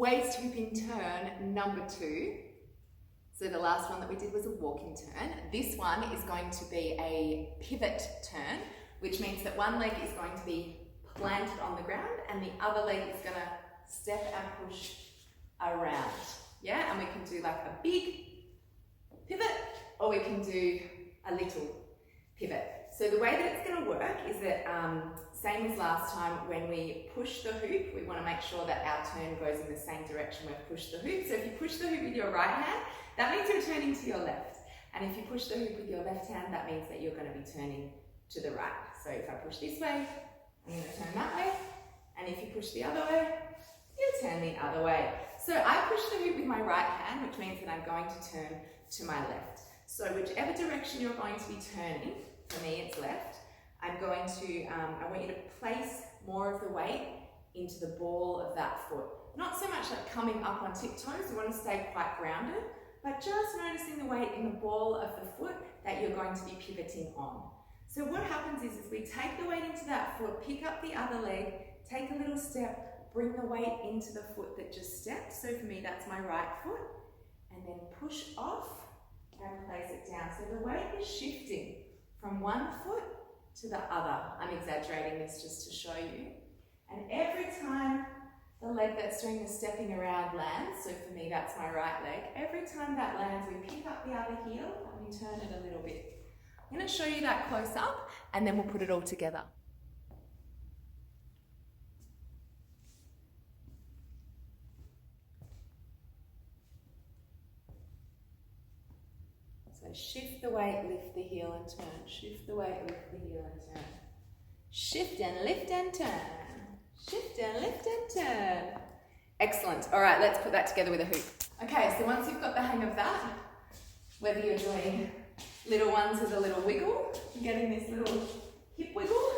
waist hooping turn number 2. So the last one that we did was a walking turn. This one is going to be a pivot turn, which means that one leg is going to be planted on the ground and the other leg is going to step and push around. Yeah, and we can do like a big pivot or we can do a little pivot. So the way that it's going to work is that same as last time, when we push the hoop, we want to make sure that our turn goes in the same direction we've pushed the hoop. So if you push the hoop with your right hand, that means you're turning to your left. And if you push the hoop with your left hand, that means that you're going to be turning to the right. So if I push this way, I'm going to turn that way. And if you push the other way, you turn the other way. So I push the hoop with my right hand, which means that I'm going to turn to my left. So whichever direction you're going to be turning, for me it's left, I'm going to, I want you to place more of the weight into the ball of that foot. Not so much like coming up on tiptoes, you want to stay quite grounded, but just noticing the weight in the ball of the foot that you're going to be pivoting on. So what happens is we take the weight into that foot, pick up the other leg, take a little step, bring the weight into the foot that just stepped. So for me, that's my right foot, and then push off and place it down. So the weight is shifting from one foot to the other. I'm exaggerating this just to show you. And every time the leg that's doing the stepping around lands, so for me that's my right leg, every time that lands we pick up the other heel and we turn it a little bit. I'm going to show you that close up and then we'll put it all together. So shift the weight, lift the heel and turn. Shift the weight, lift the heel and turn. Shift and lift and turn. Shift and lift and turn. Excellent. All right, let's put that together with a hoop. Okay, so once you've got the hang of that, whether you're doing little ones with a little wiggle, getting this little hip wiggle,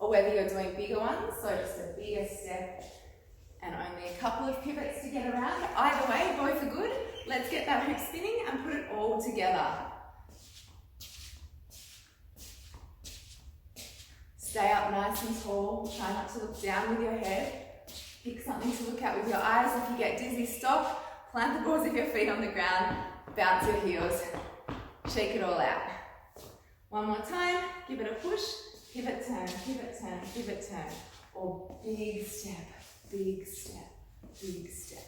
or whether you're doing bigger ones, so just a bigger step and only a couple of pivots to get around. Either way, both are good. Let's get that hoop spinning and put it all together. Stay up nice and tall. Try not to look down with your head. Pick something to look at with your eyes. If you get dizzy, stop. Plant the balls of your feet on the ground. Bounce your heels. Shake it all out. One more time. Give it a push. Pivot, turn, pivot, turn, pivot, turn. Or big step, big step, big step.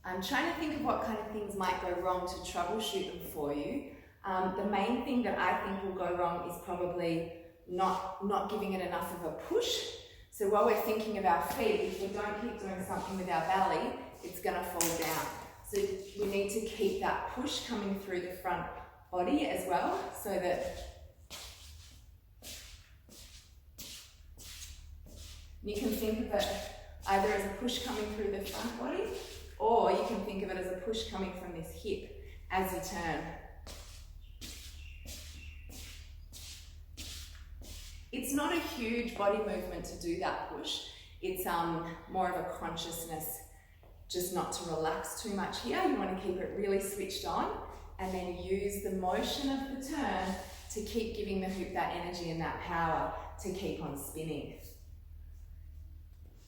I'm trying to think of what kind of things might go wrong to troubleshoot them for you. The main thing that I think will go wrong is probably not giving it enough of a push. So while we're thinking of our feet, if we don't keep doing something with our belly, it's going to fall down. So we need to keep that push coming through the front body as well, so that you can think of it either as a push coming through the front body, or you can think of it as a push coming from this hip as you turn. It's not a huge body movement to do that push. It's more of a consciousness, just not to relax too much here. You want to keep it really switched on and then use the motion of the turn to keep giving the hoop that energy and that power to keep on spinning.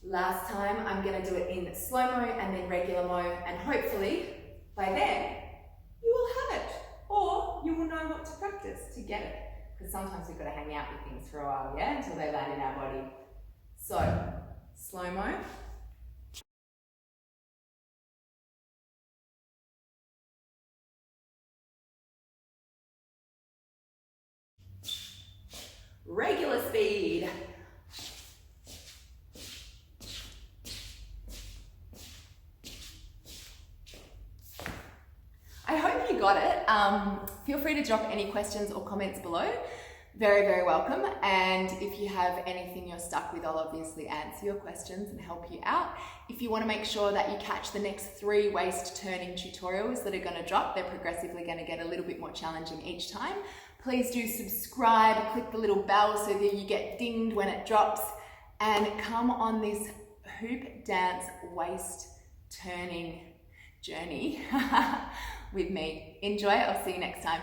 Last time, I'm going to do it in slow-mo and then regular mo, and hopefully by then you will have it, or you will know what to practice to get it. Because sometimes we've got to hang out with things for a while, yeah, until they land in our body. So, slow-mo. Regular speed. I hope you got it. Feel free to drop any questions or comments below. Very, very welcome. And if you have anything you're stuck with, I'll obviously answer your questions and help you out. If you want to make sure that you catch the next 3 waist turning tutorials that are going to drop, they're progressively going to get a little bit more challenging each time. Please do subscribe, click the little bell so that you get dinged when it drops, and come on this hoop dance waist turning journey with me. Enjoy. I'll see you next time.